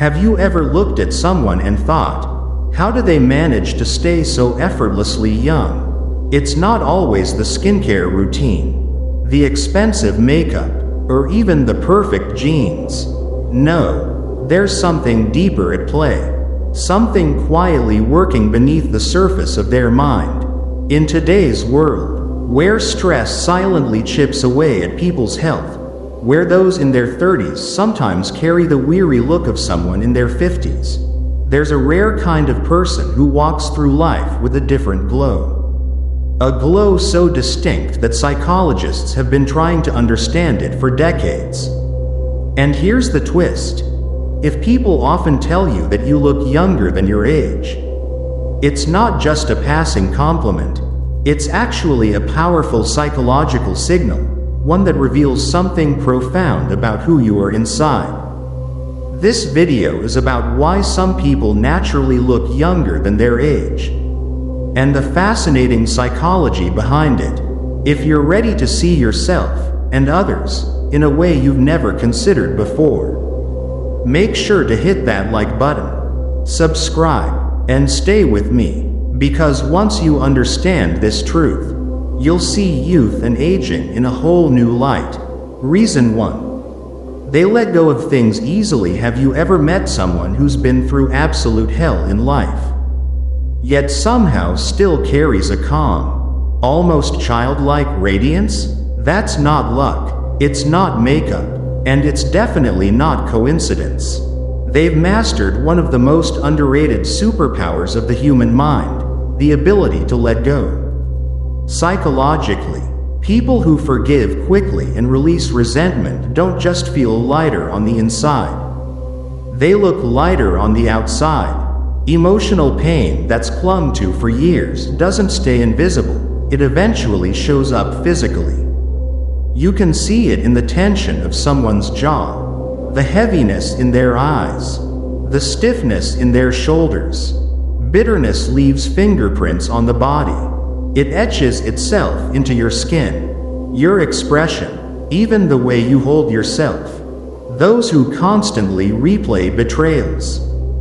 Have you ever looked at someone and thought, how do they manage to stay so effortlessly young? It's not always the skincare routine, the expensive makeup, or even the perfect genes. No, there's something deeper at play. Something quietly working beneath the surface of their mind. In today's world, where stress silently chips away at people's health, where those in their 30s sometimes carry the weary look of someone in their 50s, there's a rare kind of person who walks through life with a different glow. A glow so distinct that psychologists have been trying to understand it for decades. And here's the twist. If people often tell you that you look younger than your age, it's not just a passing compliment. It's actually a powerful psychological signal, one that reveals something profound about who you are inside. This video is about why some people naturally look younger than their age, and the fascinating psychology behind it, if you're ready to see yourself and others in a way you've never considered before. Make sure to hit that like button, subscribe, and stay with me, because once you understand this truth, you'll see youth and aging in a whole new light. Reason 1. They let go of things easily. Have you ever met someone who's been through absolute hell in life, yet somehow still carries a calm, almost childlike radiance? That's not luck, it's not makeup, and it's definitely not coincidence. They've mastered one of the most underrated superpowers of the human mind, the ability to let go. Psychologically, people who forgive quickly and release resentment don't just feel lighter on the inside. They look lighter on the outside. Emotional pain that's clung to for years doesn't stay invisible, it eventually shows up physically. You can see it in the tension of someone's jaw, the heaviness in their eyes, the stiffness in their shoulders. Bitterness leaves fingerprints on the body. It etches itself into your skin, your expression, even the way you hold yourself. Those who constantly replay betrayals,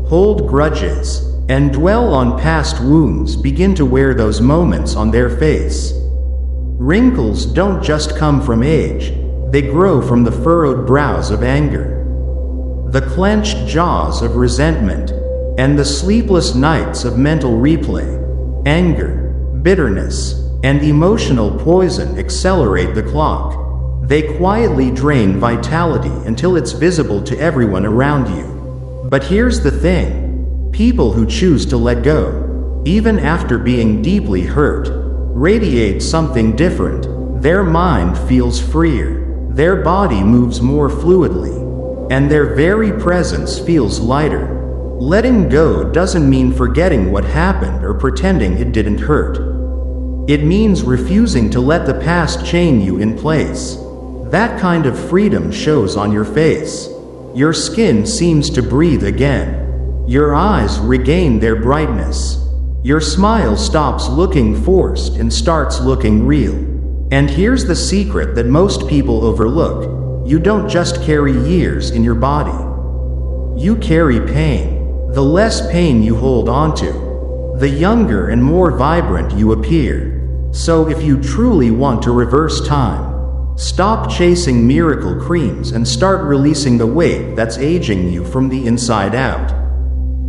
hold grudges, and dwell on past wounds begin to wear those moments on their face. Wrinkles don't just come from age, they grow from the furrowed brows of anger, the clenched jaws of resentment, and the sleepless nights of mental replay. Anger, bitterness, and emotional poison accelerate the clock. They quietly drain vitality until it's visible to everyone around you. But here's the thing. People who choose to let go, even after being deeply hurt, radiate something different. Their mind feels freer, their body moves more fluidly, and their very presence feels lighter. Letting go doesn't mean forgetting what happened or pretending it didn't hurt. It means refusing to let the past chain you in place. That kind of freedom shows on your face. Your skin seems to breathe again. Your eyes regain their brightness. Your smile stops looking forced and starts looking real. And here's the secret that most people overlook. You don't just carry years in your body. You carry pain. The less pain you hold onto, the younger and more vibrant you appear. So if you truly want to reverse time, stop chasing miracle creams and start releasing the weight that's aging you from the inside out.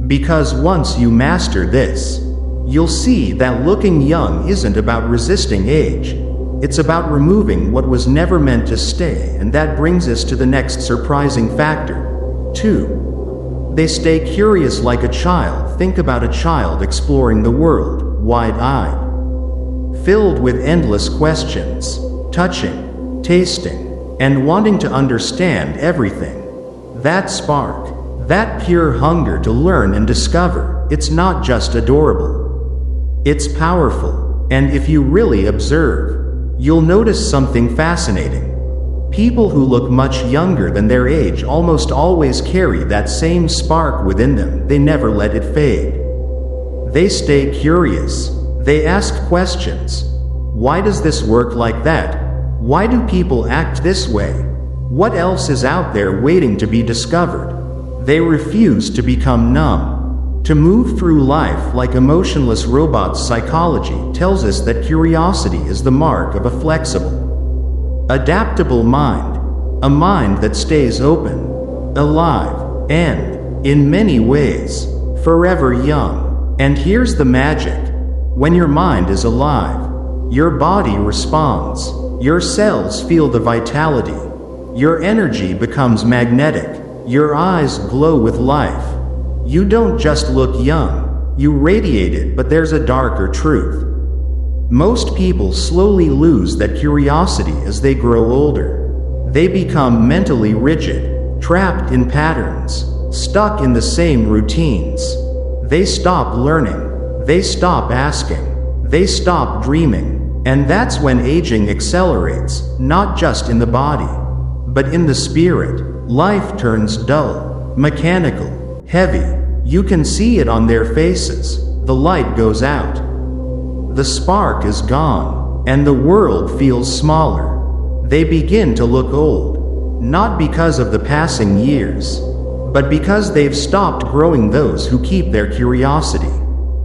Because once you master this, you'll see that looking young isn't about resisting age. It's about removing what was never meant to stay, and that brings us to the next surprising factor. 2. They stay curious like a child. Think about a child exploring the world, wide-eyed, filled with endless questions, touching, tasting, and wanting to understand everything. That spark, that pure hunger to learn and discover, it's not just adorable. It's powerful, and if you really observe, you'll notice something fascinating. People who look much younger than their age almost always carry that same spark within them. They never let it fade. They stay curious. They ask questions. Why does this work like that? Why do people act this way? What else is out there waiting to be discovered? They refuse to become numb, to move through life like emotionless robots. Psychology tells us that curiosity is the mark of a flexible, adaptable mind, a mind that stays open, alive, and, in many ways, forever young. And here's the magic. When your mind is alive, your body responds, your cells feel the vitality, your energy becomes magnetic, your eyes glow with life. You don't just look young, you radiate it. But there's a darker truth. Most people slowly lose that curiosity as they grow older. They become mentally rigid, trapped in patterns, stuck in the same routines. They stop learning, they stop asking, they stop dreaming. And that's when aging accelerates, not just in the body, but in the spirit. Life turns dull, mechanical, heavy. You can see it on their faces. The light goes out. The spark is gone, and the world feels smaller. They begin to look old, not because of the passing years, but because they've stopped growing. Those who keep their curiosity,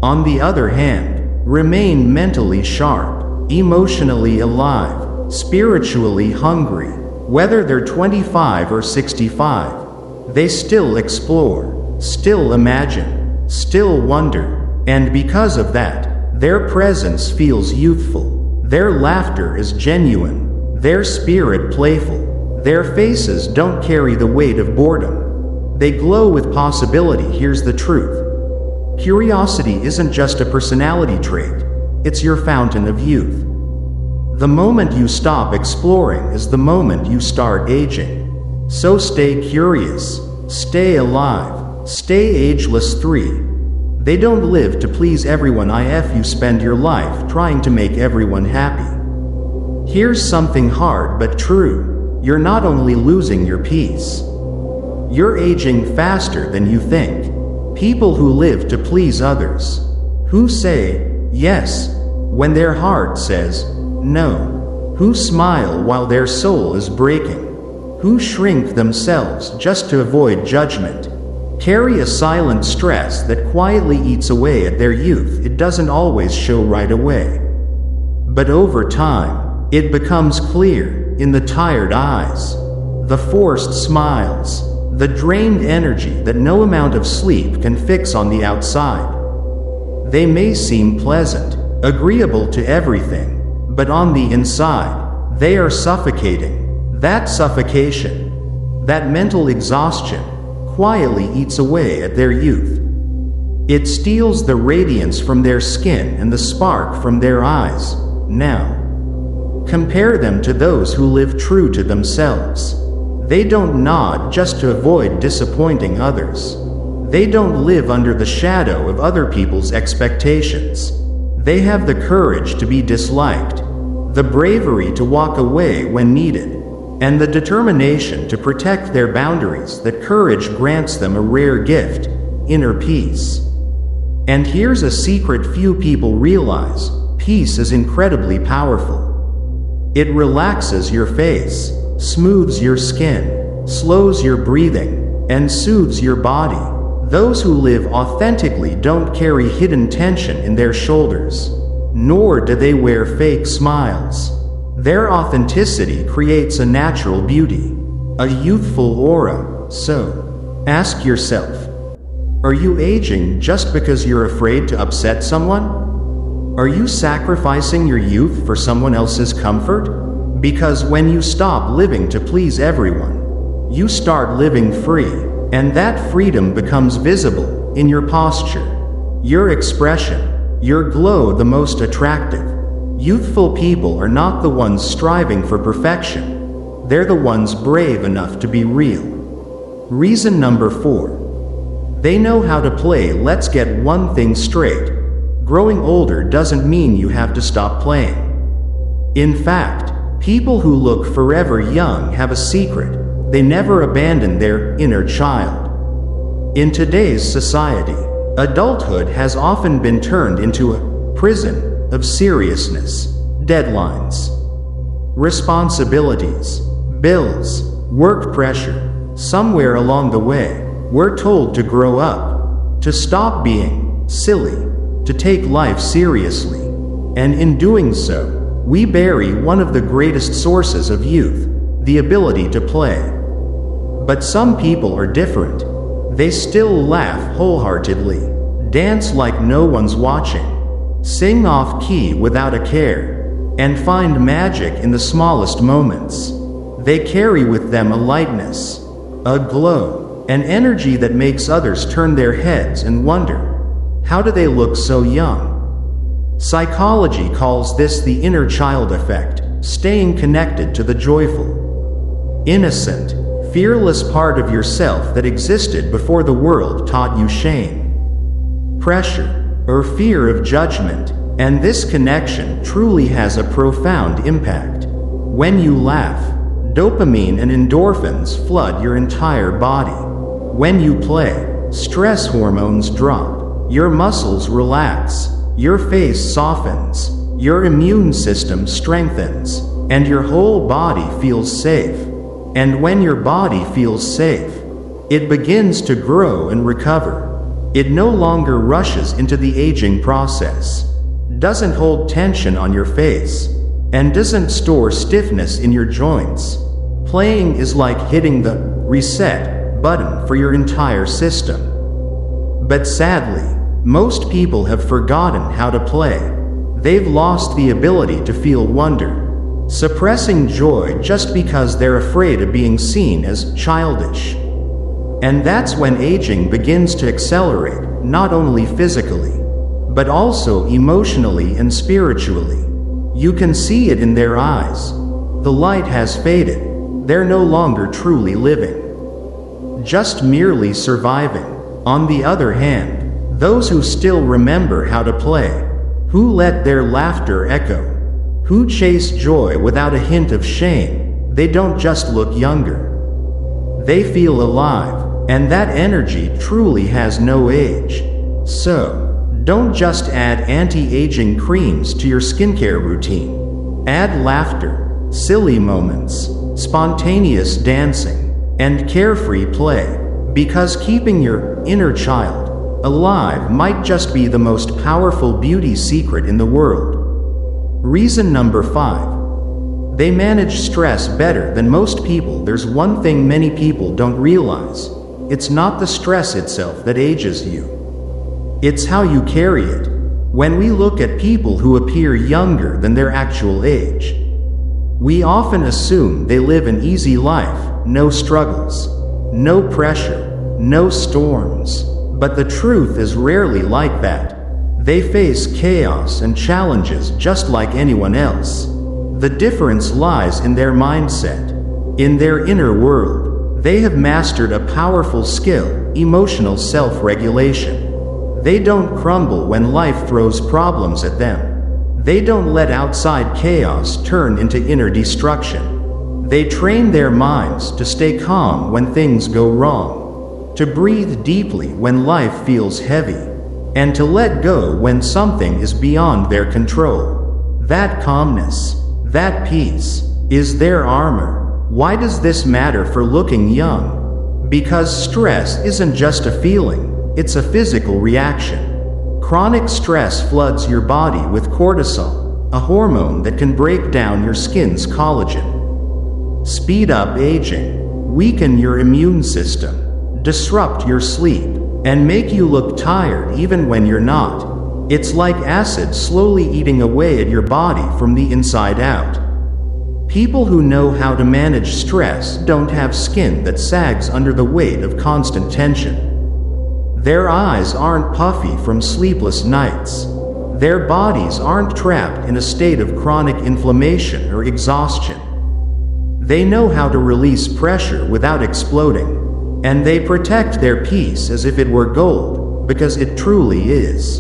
on the other hand, remain mentally sharp, emotionally alive, spiritually hungry. Whether they're 25 or 65, they still explore, still imagine, still wonder. And because of that, their presence feels youthful, their laughter is genuine, their spirit playful, their faces don't carry the weight of boredom. They glow with possibility. Here's the truth. Curiosity isn't just a personality trait, it's your fountain of youth. The moment you stop exploring is the moment you start aging. So stay curious, stay alive, stay ageless. 3. They don't live to please everyone. If you spend your life trying to make everyone happy, here's something hard but true. You're not only losing your peace, you're aging faster than you think. People who live to please others, who say yes when their heart says no, who smile while their soul is breaking, who shrink themselves just to avoid judgment, carry a silent stress that quietly eats away at their youth. It doesn't always show right away, but over time, it becomes clear in the tired eyes, the forced smiles, the drained energy that no amount of sleep can fix. On the outside, they may seem pleasant, agreeable to everything, but on the inside, they are suffocating. That suffocation, that mental exhaustion, quietly eats away at their youth. It steals the radiance from their skin and the spark from their eyes. Now, compare them to those who live true to themselves. They don't nod just to avoid disappointing others. They don't live under the shadow of other people's expectations. They have the courage to be disliked, the bravery to walk away when needed, and the determination to protect their boundaries. That courage grants them a rare gift, inner peace. And here's a secret few people realize: peace is incredibly powerful. It relaxes your face, smooths your skin, slows your breathing, and soothes your body. Those who live authentically don't carry hidden tension in their shoulders, nor do they wear fake smiles. Their authenticity creates a natural beauty, a youthful aura. So, ask yourself, are you aging just because you're afraid to upset someone? Are you sacrificing your youth for someone else's comfort? Because when you stop living to please everyone, you start living free. And that freedom becomes visible in your posture, your expression, your glow. The most attractive, youthful people are not the ones striving for perfection. They're the ones brave enough to be real. Reason number 4. They know how to play. Let's get one thing straight. Growing older doesn't mean you have to stop playing. In fact, people who look forever young have a secret. They never abandon their inner child. In today's society, adulthood has often been turned into a prison of seriousness, deadlines, responsibilities, bills, work pressure. Somewhere along the way, We're told to grow up, to stop being silly, to take life seriously. And in doing so, we bury one of the greatest sources of youth, the ability to play. But some people are different. They still laugh wholeheartedly, dance like no one's watching, sing off key without a care, and find magic in the smallest moments. They carry with them a lightness, a glow, an energy that makes others turn their heads and wonder, how do they look so young? Psychology calls this the inner child effect, staying connected to the joyful, innocent, fearless part of yourself that existed before the world taught you shame, pressure, or fear of judgment. And this connection truly has a profound impact. When you laugh, dopamine and endorphins flood your entire body. When you play, stress hormones drop, your muscles relax, your face softens, your immune system strengthens, and your whole body feels safe. And when your body feels safe, it begins to grow and recover. It no longer rushes into the aging process, doesn't hold tension on your face, and doesn't store stiffness in your joints. Playing is like hitting the reset button for your entire system. But sadly, most people have forgotten how to play. They've lost the ability to feel wonder, suppressing joy just because they're afraid of being seen as childish. And that's when aging begins to accelerate, not only physically, but also emotionally and spiritually. You can see it in their eyes. The light has faded. They're no longer truly living, just merely surviving. On the other hand, those who still remember how to play, who let their laughter echo, who chase joy without a hint of shame, they don't just look younger. They feel alive, and that energy truly has no age. So, don't just add anti-aging creams to your skincare routine. Add laughter, silly moments, spontaneous dancing, and carefree play, because keeping your inner child alive might just be the most powerful beauty secret in the world. Reason number 5. They manage stress better than most people. There's one thing many people don't realize. It's not the stress itself that ages you. It's how you carry it. When we look at people who appear younger than their actual age, we often assume they live an easy life, no struggles, no pressure, no storms. But the truth is rarely like that. They face chaos and challenges just like anyone else. The difference lies in their mindset, in their inner world. They have mastered a powerful skill, emotional self-regulation. They don't crumble when life throws problems at them. They don't let outside chaos turn into inner destruction. They train their minds to stay calm when things go wrong, to breathe deeply when life feels heavy, and to let go when something is beyond their control. That calmness, that peace, is their armor. Why does this matter for looking young? Because stress isn't just a feeling. It's a physical reaction. Chronic stress floods your body with cortisol, a hormone that can break down your skin's collagen, speed up aging, weaken your immune system, disrupt your sleep, and make you look tired even when you're not. It's like acid slowly eating away at your body from the inside out. People who know how to manage stress don't have skin that sags under the weight of constant tension. Their eyes aren't puffy from sleepless nights. Their bodies aren't trapped in a state of chronic inflammation or exhaustion. They know how to release pressure without exploding, and they protect their peace as if it were gold, because it truly is.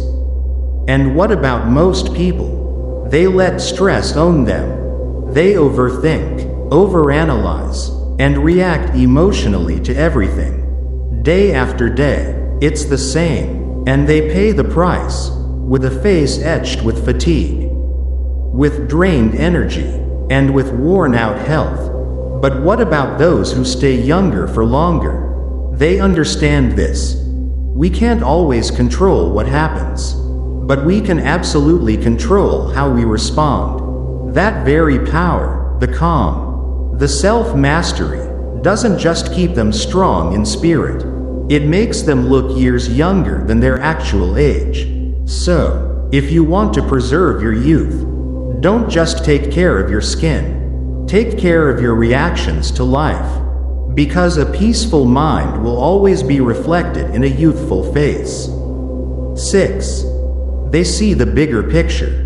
And what about most people? They let stress own them. They overthink, overanalyze, and react emotionally to everything. Day after day, it's the same, and they pay the price, with a face etched with fatigue, with drained energy, and with worn-out health. But what about those who stay younger for longer? They understand this. We can't always control what happens, but we can absolutely control how we respond. That very power, the calm, the self-mastery, doesn't just keep them strong in spirit. It makes them look years younger than their actual age. So, if you want to preserve your youth, don't just take care of your skin. Take care of your reactions to life. Because a peaceful mind will always be reflected in a youthful face. 6. They see the bigger picture.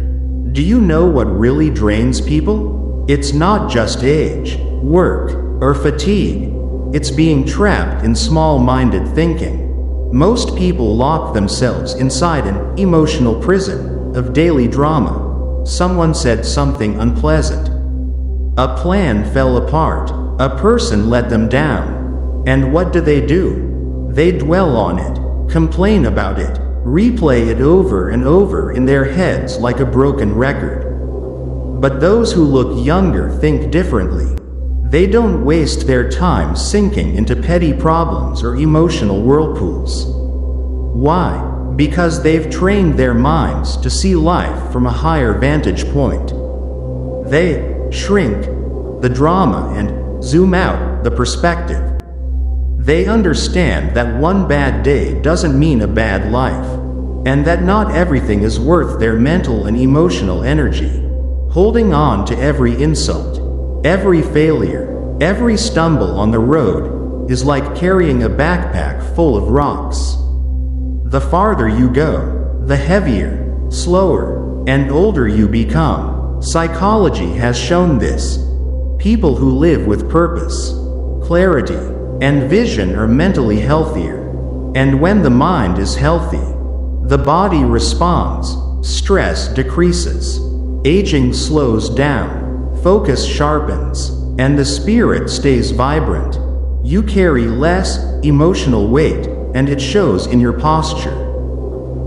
Do you know what really drains people? It's not just age, work, or fatigue. It's being trapped in small-minded thinking. Most people lock themselves inside an emotional prison of daily drama. Someone said something unpleasant. A plan fell apart. A person let them down. And what do? They dwell on it, complain about it, replay it over and over in their heads like a broken record. But those who look younger think differently. They don't waste their time sinking into petty problems or emotional whirlpools. Why? Because they've trained their minds to see life from a higher vantage point. They shrink the drama and zoom out the perspective. They understand that one bad day doesn't mean a bad life, and that not everything is worth their mental and emotional energy. Holding on to every insult, every failure, every stumble on the road is like carrying a backpack full of rocks. The farther you go, the heavier, slower, and older you become. Psychology has shown this. People who live with purpose, clarity, and vision are mentally healthier. And when the mind is healthy, the body responds, stress decreases, aging slows down, focus sharpens, and the spirit stays vibrant. You carry less emotional weight, and it shows in your posture,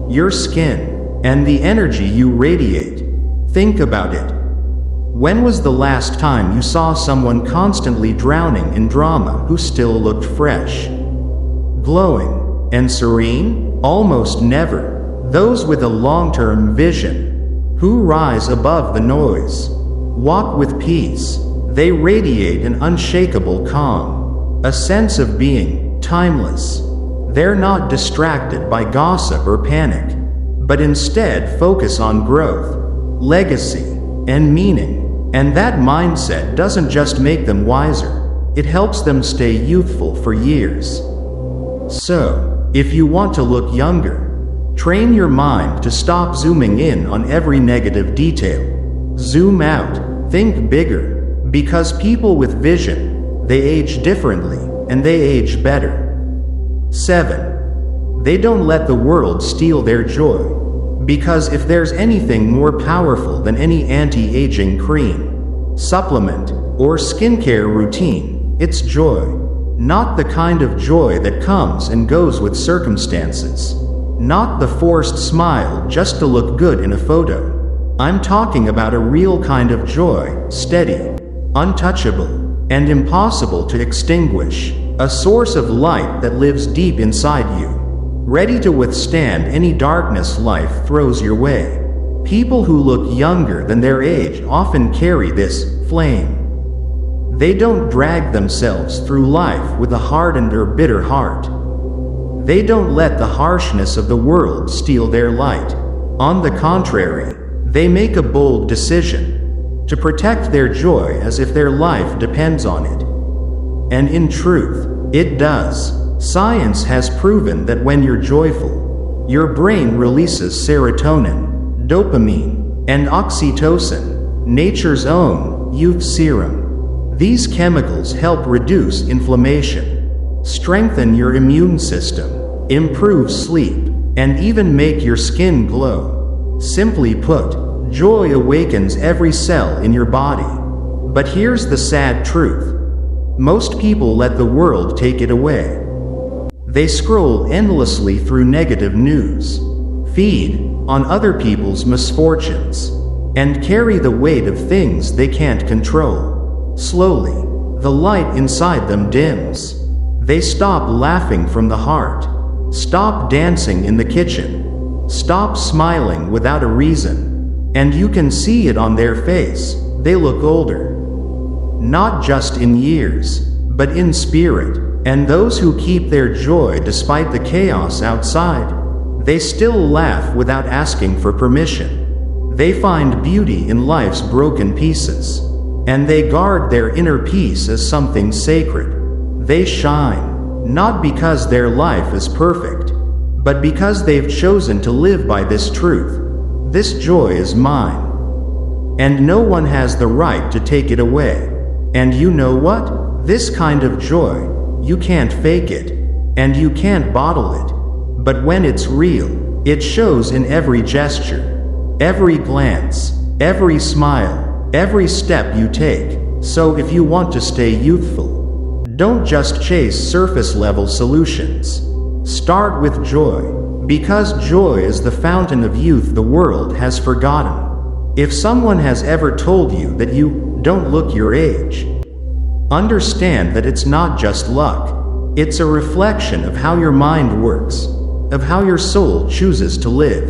your skin, and the energy you radiate. Think about it. When was the last time you saw someone constantly drowning in drama who still looked fresh, glowing, and serene? Almost never. Those with a long-term vision, who rise above the noise, walk with peace. They radiate an unshakable calm, a sense of being timeless. They're not distracted by gossip or panic, but instead focus on growth, legacy, and meaning. And that mindset doesn't just make them wiser, it helps them stay youthful for years. So, if you want to look younger, train your mind to stop zooming in on every negative detail. Zoom out, think bigger, because people with vision, they age differently, and they age better. 7. They don't let the world steal their joy. Because if there's anything more powerful than any anti-aging cream, supplement, or skincare routine, it's joy. Not the kind of joy that comes and goes with circumstances. Not the forced smile just to look good in a photo. I'm talking about a real kind of joy, steady, untouchable, and impossible to extinguish. A source of light that lives deep inside you, ready to withstand any darkness life throws your way. People who look younger than their age often carry this flame. They don't drag themselves through life with a hardened or bitter heart. They don't let the harshness of the world steal their light. On the contrary, they make a bold decision to protect their joy as if their life depends on it. And in truth, it does. Science has proven that when you're joyful, your brain releases serotonin, dopamine, and oxytocin, nature's own youth serum. These chemicals help reduce inflammation, strengthen your immune system, improve sleep, and even make your skin glow. Simply put, joy awakens every cell in your body. But here's the sad truth. Most people let the world take it away. They scroll endlessly through negative news, feed on other people's misfortunes, and carry the weight of things they can't control. Slowly, the light inside them dims. They stop laughing from the heart. Stop dancing in the kitchen. Stop smiling without a reason. And you can see it on their face. They look older. Not just in years, but in spirit. And those who keep their joy despite the chaos outside, they still laugh without asking for permission. They find beauty in life's broken pieces. And they guard their inner peace as something sacred. They shine, not because their life is perfect, but because they've chosen to live by this truth. This joy is mine. And no one has the right to take it away. And you know what? This kind of joy, you can't fake it, and you can't bottle it. But when it's real, it shows in every gesture, every glance, every smile, every step you take. So if you want to stay youthful, don't just chase surface-level solutions. Start with joy, because joy is the fountain of youth the world has forgotten. If someone has ever told you that you don't look your age, understand that it's not just luck. It's a reflection of how your mind works, of how your soul chooses to live.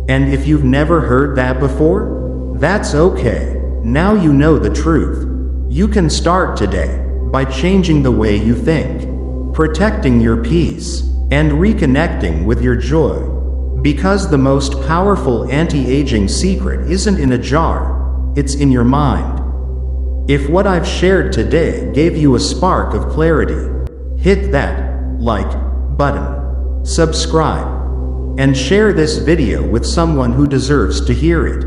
And if you've never heard that before, that's okay. Now you know the truth. You can start today by changing the way you think, protecting your peace, and reconnecting with your joy. Because the most powerful anti-aging secret isn't in a jar, it's in your mind. If what I've shared today gave you a spark of clarity, hit that like button, subscribe, and share this video with someone who deserves to hear it.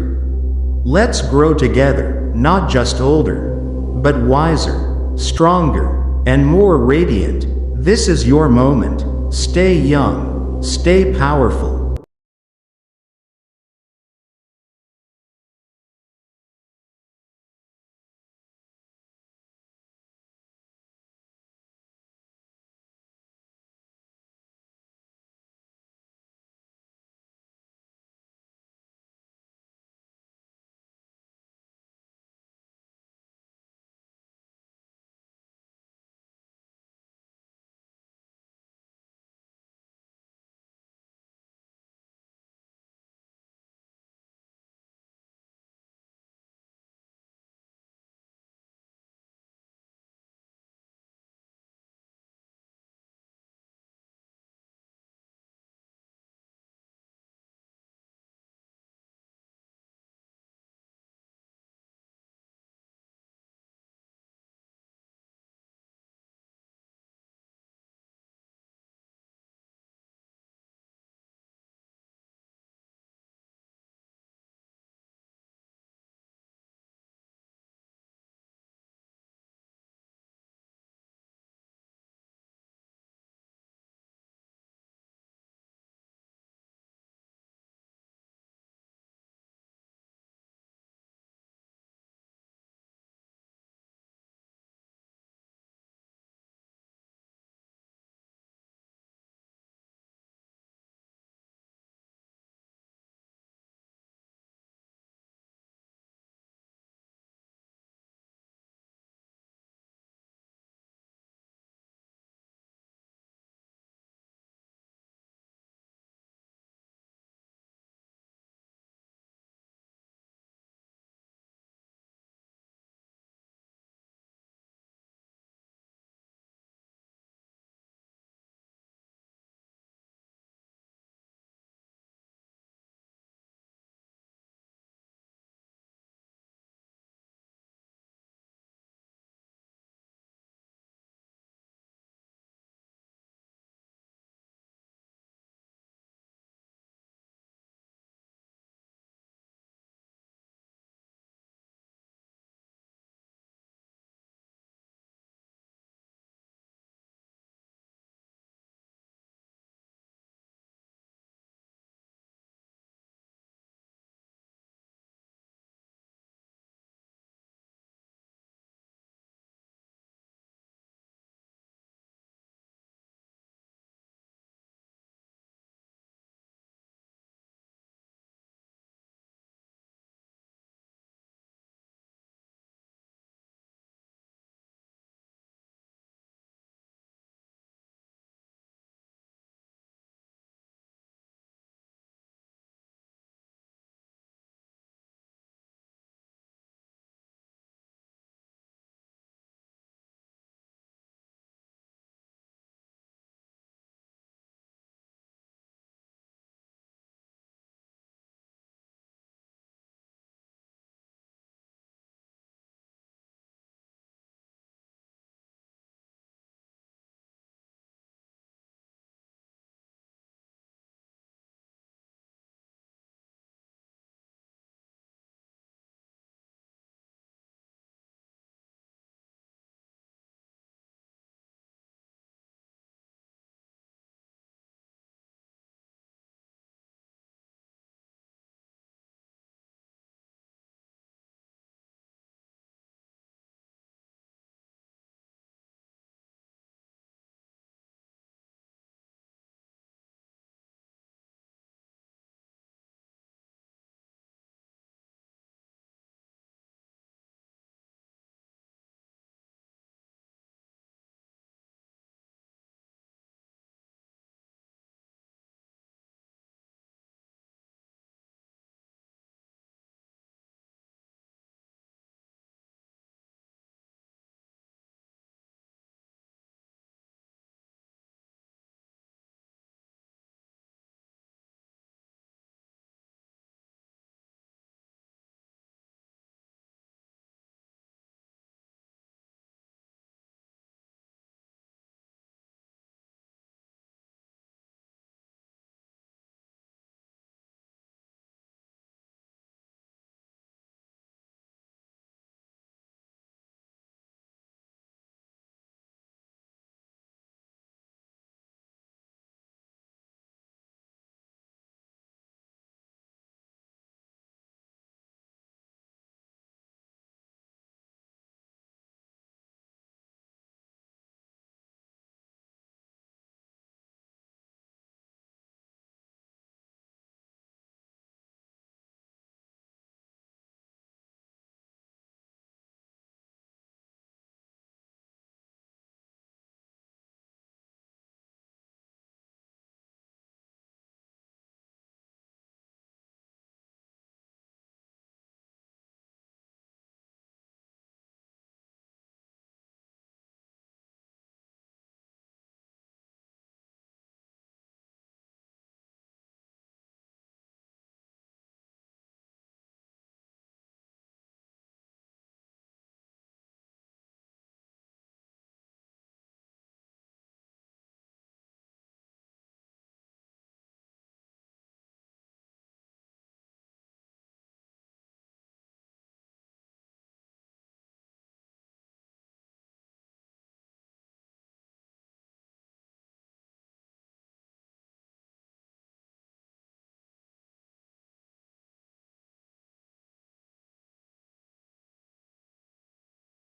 Let's grow together, not just older, but wiser, stronger, and more radiant. This is your moment. Stay young, stay powerful,